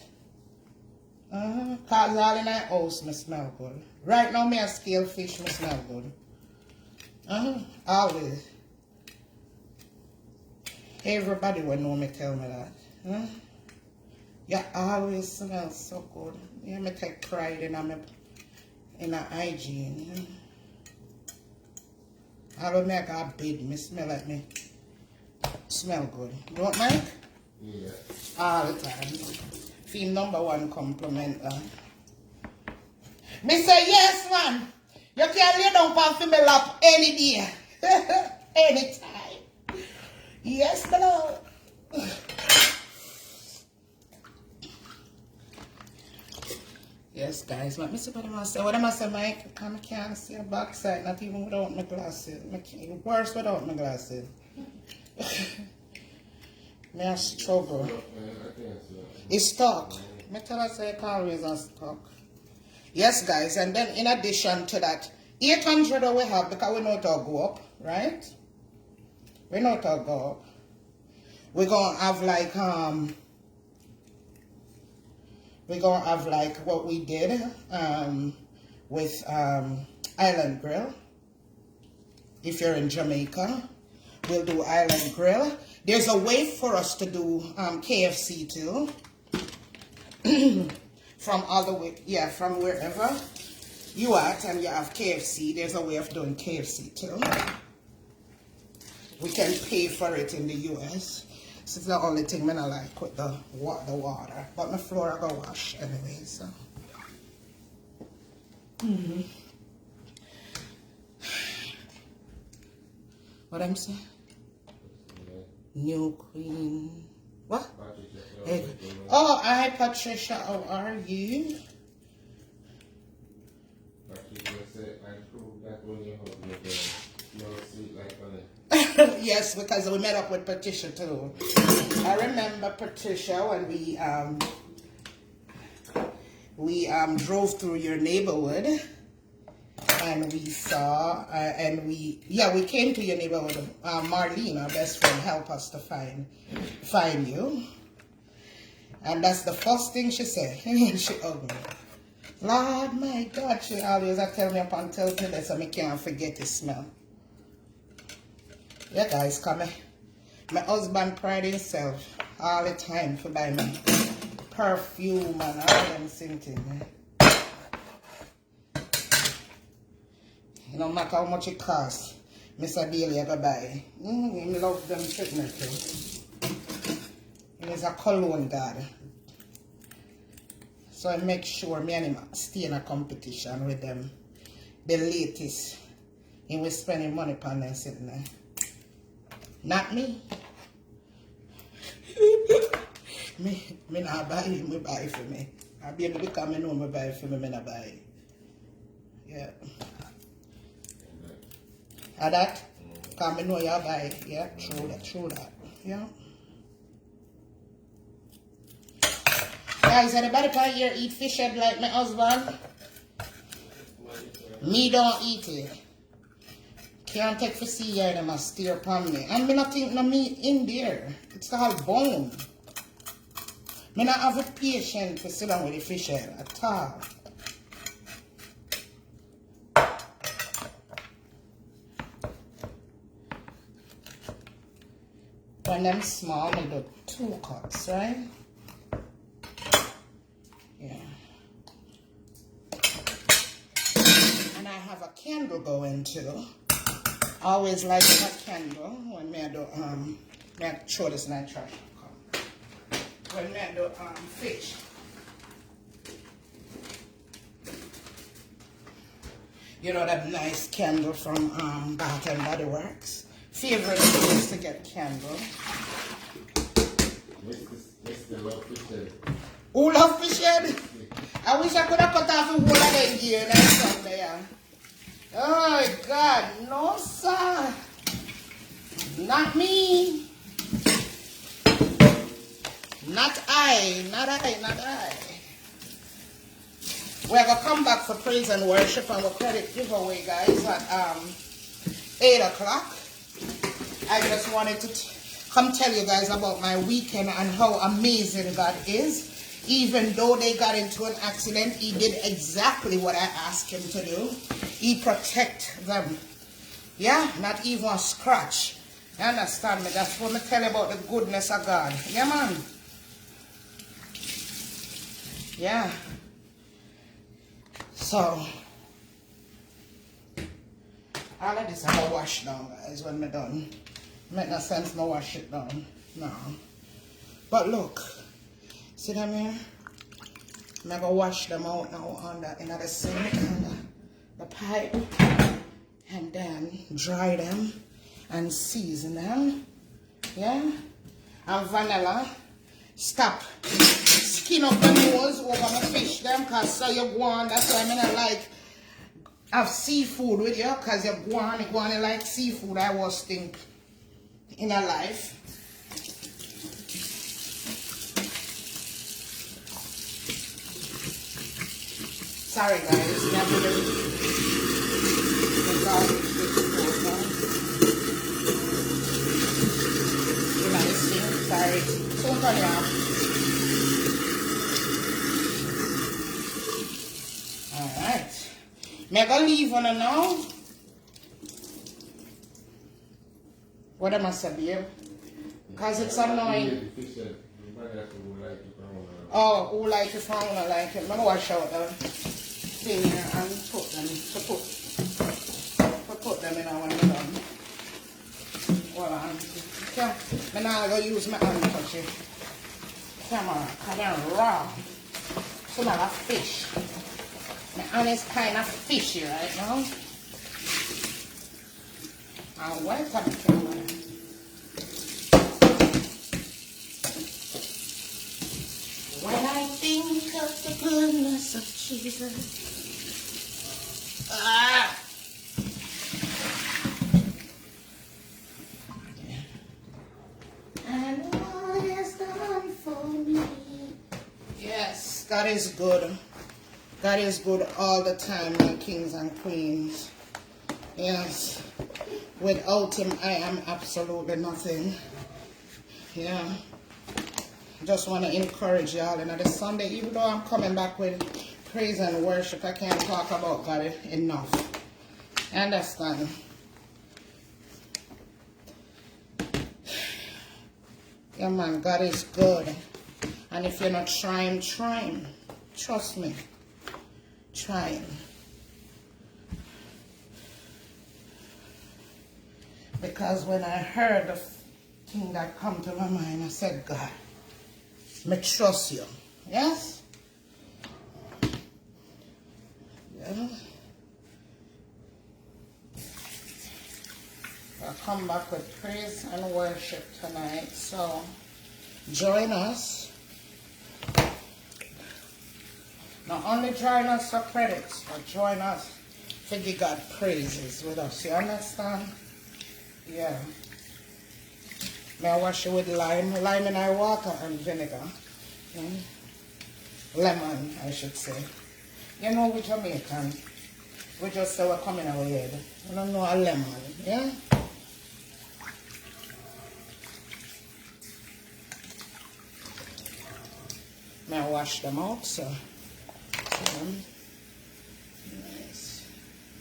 A: Cause all in my house, me smell good. Right now, me a scale fish, me smell good. Always. Everybody will know me tell me that. You always smell so good. You me take pride in a hygiene. I don't make a bed, me smell like me. Smell good. Don't Mike?
B: Yeah.
A: All the time. Feel #1 compliment. Me say yes, man. You can lay down for me lap any day. Anytime. Yes, my lord. Yes, guys. Let me see what I say. What am I say, Mike? I can't see a backside, not even without my glasses. Worse without my glasses. Me a struggle. It's stuck. Me tell us I can't always a stuck. Yes, guys, and then in addition to that, 800 we have because we know to go up, right? We know to go up. We're gonna have like we're gonna have like what we did with Island Grill. If you're in Jamaica, we'll do Island Grill. There's a way for us to do KFC too. From all the way, yeah, from wherever you at and you have KFC, there's a way of doing KFC too. We can pay for it in the US. This is the only thing I like with the water. But my floor I go wash anyway, so. What I'm saying? New Queen. What? Hey. Oh, hi Patricia, how are you? Yes, because we met up with Patricia too. I remember Patricia when we drove through your neighborhood and we saw we came to your neighborhood. Marlene, our best friend, helped us to find you, and that's the first thing she said. She hugged me. Lord, my God, she always tell me up until today, so I can't forget the smell. Yeah, guys, come here. My husband pride himself all the time to buy me perfume and all them things. No matter how much it costs, Mr. Daily I go buy. I love them treatment too. He's a cologne god. So I make sure me and him stay in a competition with them. The latest. And we're spending money on them sitting there. Not me. me not buy it, me buy it for me. I be able to come and know me buy it for me, me not buy it. Yeah. And that? Come and know you buy it. Yeah, true that. Yeah. Guys, anybody out here eat fish head like my husband? Me don't eat it. Can't take for see here and must steer upon me. And me not think no meat in there. It's all bone. Me not have a patience to sit down with the fish head at all. When them small, me do 2 cuts, right? Yeah. And I have a candle going too. I always like that candle when me I do me I throw this in the trash. When me I do fish. You know that nice candle from Bath and Body Works. Favorite place to get candle. Who love fish head? I wish I could have cut off a whole of that gear like Sunday. Yeah. Oh God, no sir. Not me. Not I. We're gonna come back for praise and worship and we'll credit giveaway, guys, at 8 o'clock. I just wanted to come tell you guys about my weekend and how amazing God is. Even though they got into an accident, he did exactly what I asked him to do. He protected them. Yeah, not even a scratch. You understand me? That's what I tell you about the goodness of God. Yeah, man. Yeah. So, all of this I'm going to wash down, guys, when I'm done. Make no sense to wash it down. No. But look. See them here? I'm going to wash them out now in the sink and the pipe. And then dry them and season them. Yeah? And vanilla. Stop. Skin up the nose over my fish them because so you go on. That's why I don't like have seafood with you because you go on like seafood. I was think in a life. Sorry guys, we have to do the garlic with the water. You know, sorry. So turn it off. Me go leave on now. What am I saying, babe? Because it's annoying. Oh, who like it, I don't like it. I'm going to wash out the thing here and put them in our done. Well, I'm not going to use my hand to touch it. Camera, because they're raw. Some of a fish. My hand is kind of fishy right now. And welcome to camera. When I think of the goodness of Jesus. And all he has done for me. Yes, God is good. God is good all the time, my kings and queens. Yes. Without him, I am absolutely nothing. Yeah. Just want to encourage y'all. And this Sunday, even though I'm coming back with praise and worship, I can't talk about God enough. Understand? Yeah, man, God is good. And if you're not trying, try him. Trust me. Try him. Because when I heard the thing that come to my mind, I said, God, me trust you. Yes? Yeah. I'll come back with praise and worship tonight. So join us. Not only join us for credits, but join us to give God praises with us. You understand? Yeah. May I wash it with lime in our water and vinegar. Lemon, I should say. You know, we Jamaican, we just say we're coming our head. We don't know a lemon, yeah? May I wash them out, so. Nice.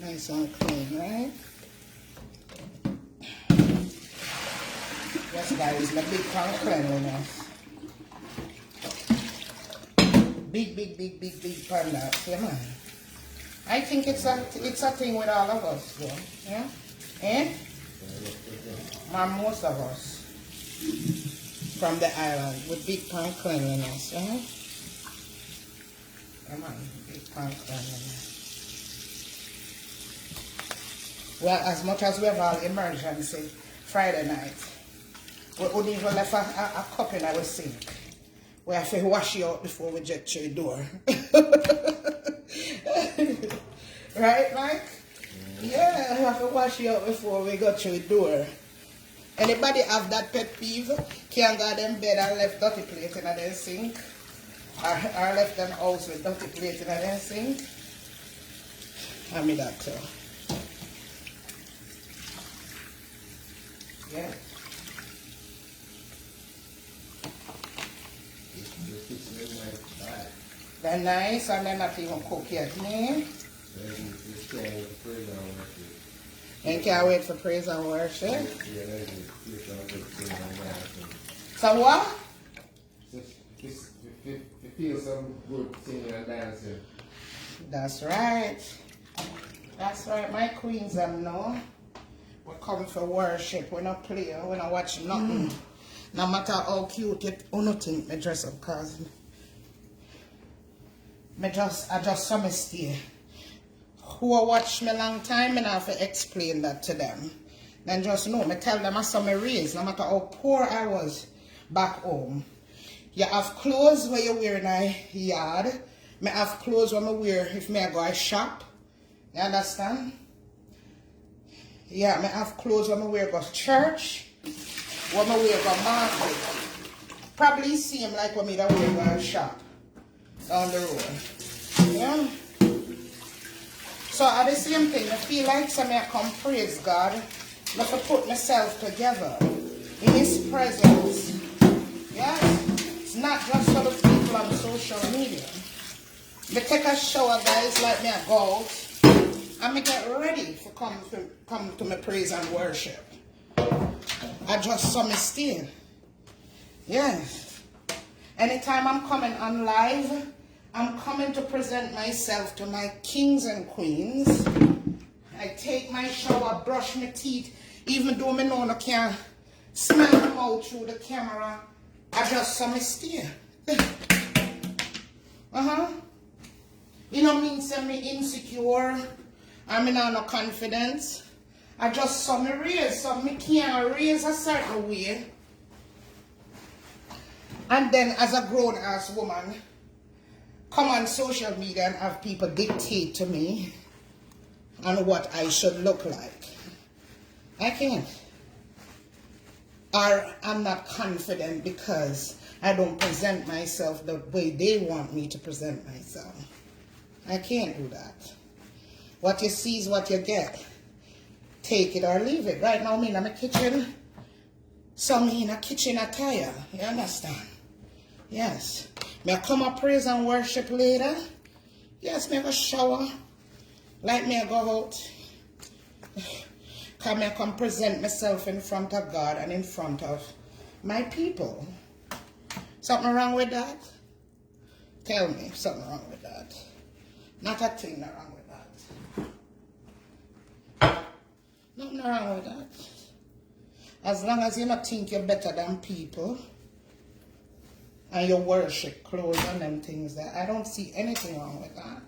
A: Nice and clean, right? Yes, guys, the big pan cleanliness. Big pan that, yeah, man. I think it's a thing with all of us, though, yeah? Eh? And most of us from the island with big pan cleanliness, yeah? Come on, big pan cleanliness. Well, as much as we have all emergency Friday night, we wouldn't even left a cup in our sink. We have to wash it out before we get to the door. Right, Mike? Yeah, we have to wash it out before we go to the door. Anybody have that pet peeve? Can't go them bed and left dirty plate in their sink? Or left them house with dirty plate in their sink? I mean that too. Yeah. They're nice and they're not even cooked yet, man. And can't wait for praise and worship. So what?
B: You feel some good singing and dancing.
A: That's right. That's right, my queens know. We come for worship. We not play. We not watch nothing. No matter how cute it or nothing, me dress up cause I just some stay. Who watch me long time, and I have to explain that to them. Then just know, me tell them I saw me raised, no matter how poor I was back home. You have clothes where you wear in a yard. Me have clothes where I wear if me I go a shop. You understand? Yeah, me have clothes where I wear go church. Where I wear go market. Probably seem like when me that wear go a shop. Down the road. Yeah. So at the same thing, I feel like somebody I come praise God. I have to put myself together in His presence. Yes. It's not just for the people on social media. Me take a shower, guys, like me I go out. and me get ready for come to my praise and worship. I just saw me stay. Yes. Anytime I'm coming on live, I'm coming to present myself to my kings and queens. I take my shower, brush my teeth, even though me know I can't smell them out through the camera. I just saw me stay. You know mean say me insecure, I mean no confidence. I just saw me raise, so me can't raise a certain way. And then as a grown ass woman, come on social media and have people dictate to me on what I should look like. I can't. Or I'm not confident because I don't present myself the way they want me to present myself. I can't do that. What you see is what you get. Take it or leave it. Right now, I'm in my kitchen. So I'm in a kitchen attire. You understand? Yes. May I come up praise and worship later? Yes, may I go shower. Like me I go out. Come, I come present myself in front of God and in front of my people. Something wrong with that? Tell me something wrong with that. Not a thing wrong with that. Nothing wrong with that. As long as you don't think you're better than people and you worship clothes and them things there, I don't see anything wrong with that.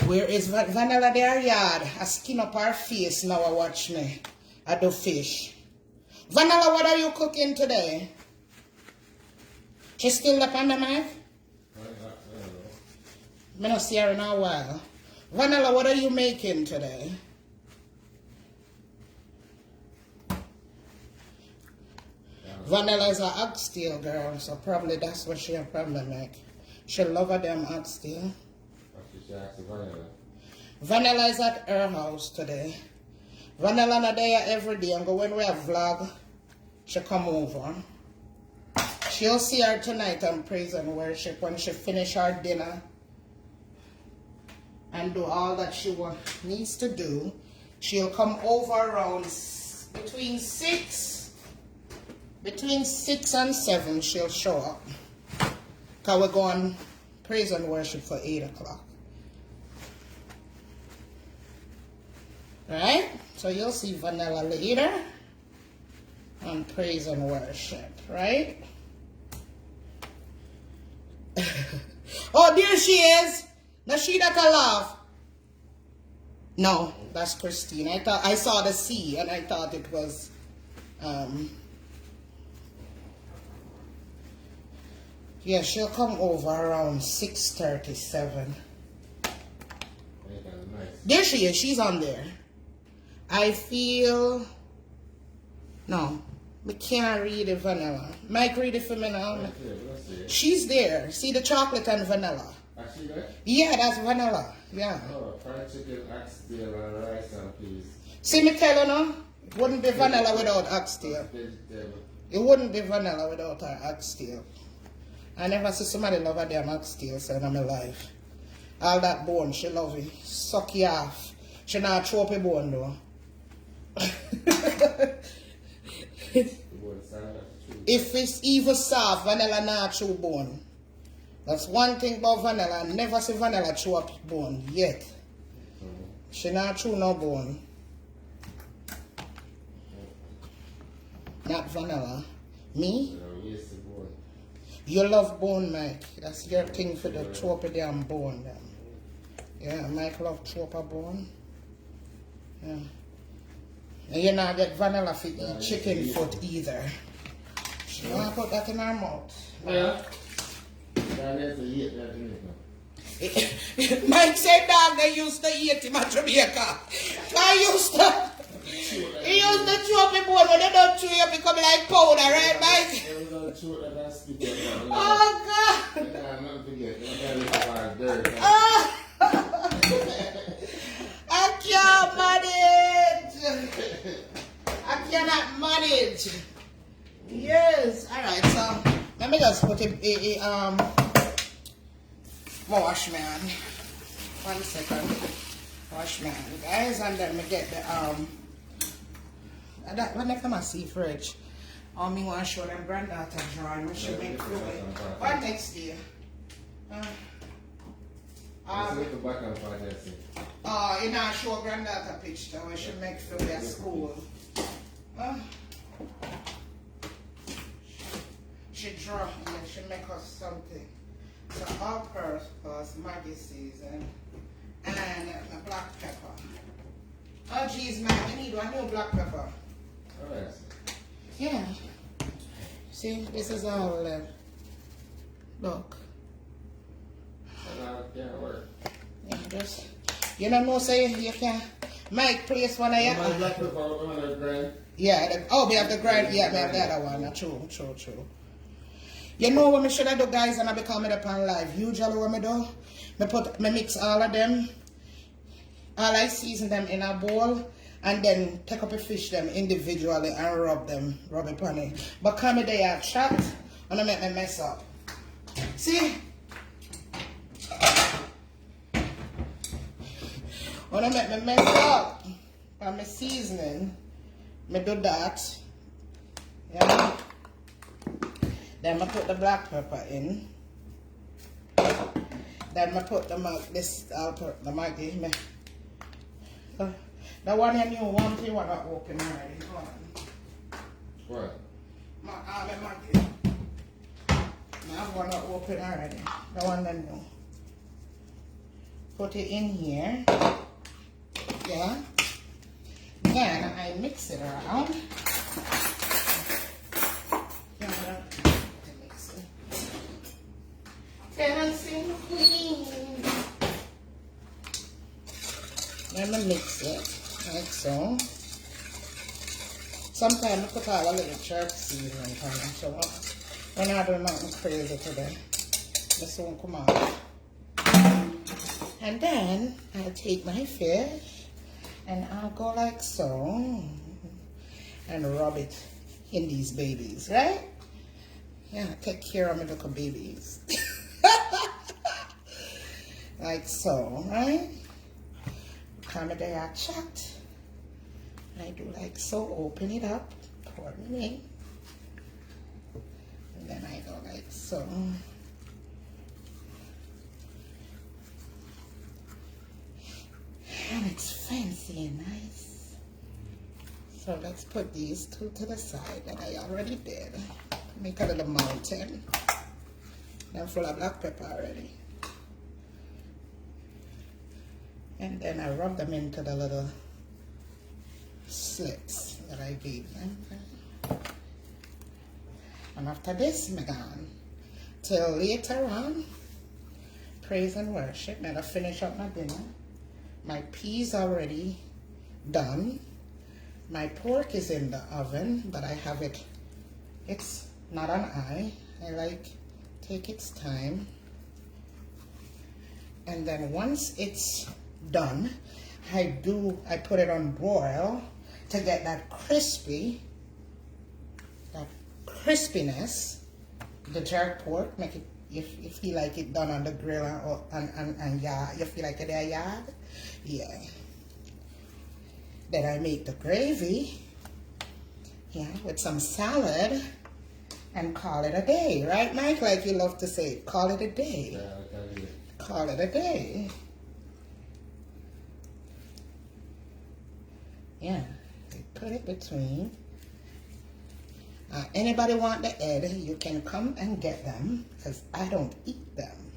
A: Where is Vanilla there yard? I skin up her face now. I watch me. I do fish. Vanilla, what are you cooking today? She still up on the mic? I don't see her in a while. Vanilla, what are you making today? Vanilla is an oxtail girl, so probably that's what she probably make. She love her damn oxtail. Vanilla is at her house today. Vanilla not there every day, and when we have vlog, she come over. She'll see her tonight on praise and worship when she finish her dinner and do all that she needs to do. She'll come over around between 6 and 7. She'll show up. Because we're going praise and worship for 8 o'clock. Right? So you'll see Vanilla later on praise and worship, right? Oh, there she is. Now she that can laugh. No, that's Christine. I saw the C and I thought it was yeah, she'll come over around 6:37. There she is, she's on there. I feel no, we can't read the vanilla. Mike, read it for me now. She's there. See the chocolate and vanilla.
B: Actually, right?
A: Yeah, that's vanilla. Yeah.
B: Oh, fried chicken, oxtail, and rice and peas.
A: See me tell you now? It wouldn't be vanilla without oxtail. It wouldn't be vanilla without her oxtail. I never see somebody love a damn oxtail so in my life. All that bone, she love it. Suck you off. She not throw up a bone though. If it's even soft, vanilla not chew bone. That's one thing about vanilla. I never see vanilla chew up bone yet. She not chew no bone. Not vanilla. Me? You love bone, Mike. That's your thing for the chew up a damn bone. Then. Yeah, Mike love chew up a bone. Yeah. And you not get vanilla for eat chicken foot either. She want to put that in her mouth.
B: Yeah.
A: Mike said dog they used to eat him at Jamaica. He used to chew up the bone when they don't chew it become like powder, right, Mike? Oh God! I can't manage. I cannot manage. Yes. All right. So let me just put wash man. 1 second. Wash man, guys, and then me get the that when I come and see fridge. Me want to show them granddaughter drawing. We should make food. What next year? You know, show granddaughter picture. We should make food at school. She draw and she make us something. So all purpose Maggie season and black pepper. Oh geez, man, we need one new black pepper.
B: Alright.
A: Yeah. See, this is all look.
B: Can't work.
A: Yeah, just you don't know say you can Mike place one of your
B: Black pepper, grind.
A: yeah, we have the grind, yeah, we have the other one. True. You know what I should have do, guys, and I be coming up on live. Usually what I do, I mix all of them, all I season them in a bowl, and then take up a fish them individually and rub it on it. But come there and chat, and I make me mess up. See? When I make me mess up on my seasoning, I do that. Yeah. Then I put the black pepper in. Then I put I'll put the Maggi. The one you knew one thing want to open already. Go on.
B: What?
A: My Maggi. I want to open already. The one that new. Put it in here. Yeah. Then I mix it around. Dancing Queen. Then I mix it like so. Sometimes I put all a little jerk seasoning on it. So when I do nothing crazy today, this won't come out. And then I'll take my fish and I'll go like so and rub it in these babies, right? Yeah, take care of my little babies. Like so, right? Come there, chat. I do like so, open it up, pour it in. And then I go like so. And it's fancy and nice. So let's put these two to the side that I already did. Make a little mountain. I'm full of black pepper already. And then I rub them into the little slits that I gave them. And after this, I'm gone till later on. Praise and worship. Then I finish up my dinner. My peas already done. My pork is in the oven, but I have it. It's not an eye. I like take its time. And then once it's done, I put it on broil to get that crispiness. The jerk pork, make it if you like it done on the grill and yard, you feel like it there yard, yeah. Then I make the gravy, yeah, with some salad and call it a day, right, Mike? Like you love to say, call it a day.
B: Yeah,
A: call it a day. Yeah, put it between. Anybody want the head, you can come and get them, because I don't eat them.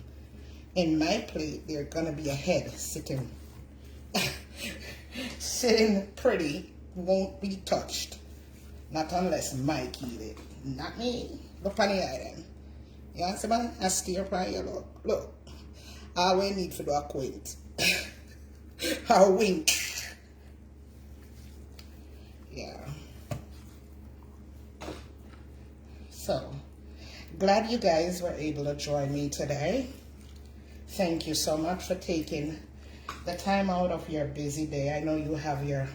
A: In my plate, there's going to be a head sitting, sitting pretty, won't be touched. Not unless Mike eat it. Not me. Look on the item. You want somebody? I steer by you, look. Look. All we need for do a quint. A wink. Yeah. So, glad you guys were able to join me today. Thank you so much for taking the time out of your busy day. I know you have your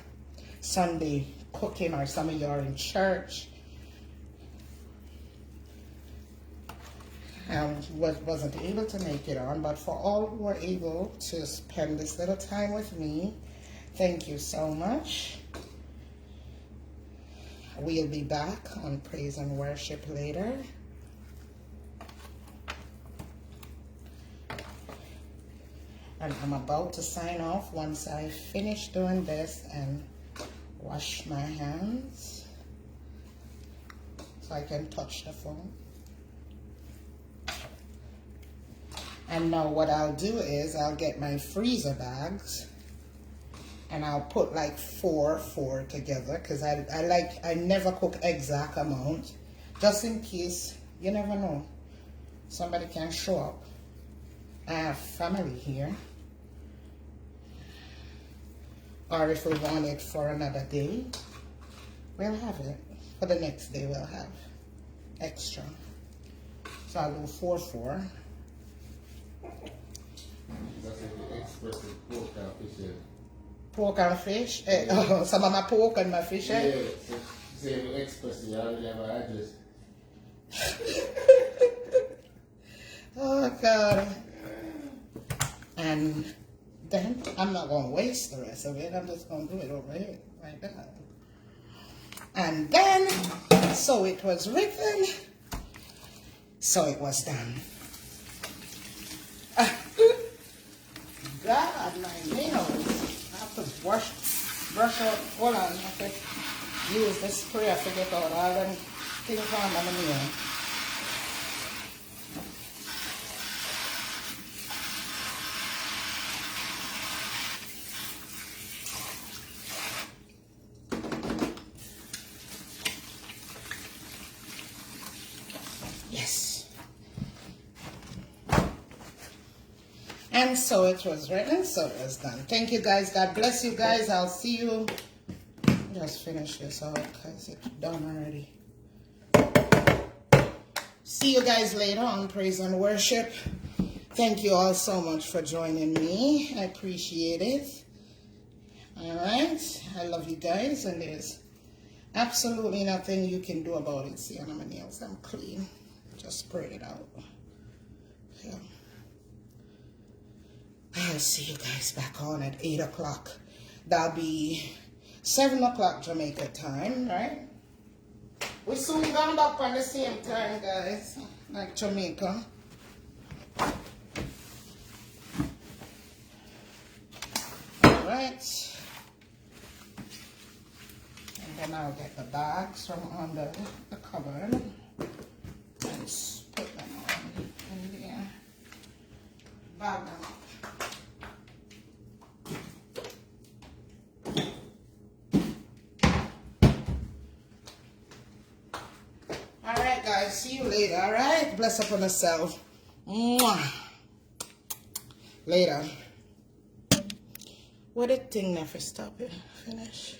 A: Sunday cooking, or some of you are in church. wasn't able to make it on, but for all who were able to spend this little time with me, thank you so much. We'll be back on praise and worship later. And I'm about to sign off once I finish doing this and wash my hands so I can touch the phone. And now what I'll do is I'll get my freezer bags and I'll put like four together, because I never cook exact amount, just in case, you never know, somebody can show up. I have family here, or if we want it for another day, we'll have it. For the next day we'll have extra. So I'll do 4.
B: That's like the express pork and fish.
A: Pork and fish? Yeah. Oh, some of my pork and my fish.
B: Yeah, say the express, you already have an address.
A: Oh God. And then I'm not going to waste the rest of it. I'm just going to do it over here, like that. And then, so it was written, so it was done. God, my nails. I have to brush out. Hold on, I have to use the spray to get out all them things on my nail. Yes. And so it was written, so it was done. Thank you guys. God bless you guys. I'll see you. Just finish this out because it's done already. See you guys later on Praise and Worship. Thank you all so much for joining me. I appreciate it. Alright. I love you guys, and there's absolutely nothing you can do about it. See, on my nails, I'm clean. Just sprayed it out. Yeah. I'll see you guys back on at 8 o'clock. That'll be 7 o'clock Jamaica time, right? We soon going back on the same time, guys, like Jamaica. Alright. And then I'll get the bags from under the cupboard and put them on in there. Bag them up. Alright guys, see you later, alright? Bless upon yourself. Mwah. Later. What did thing never stop it? Finish.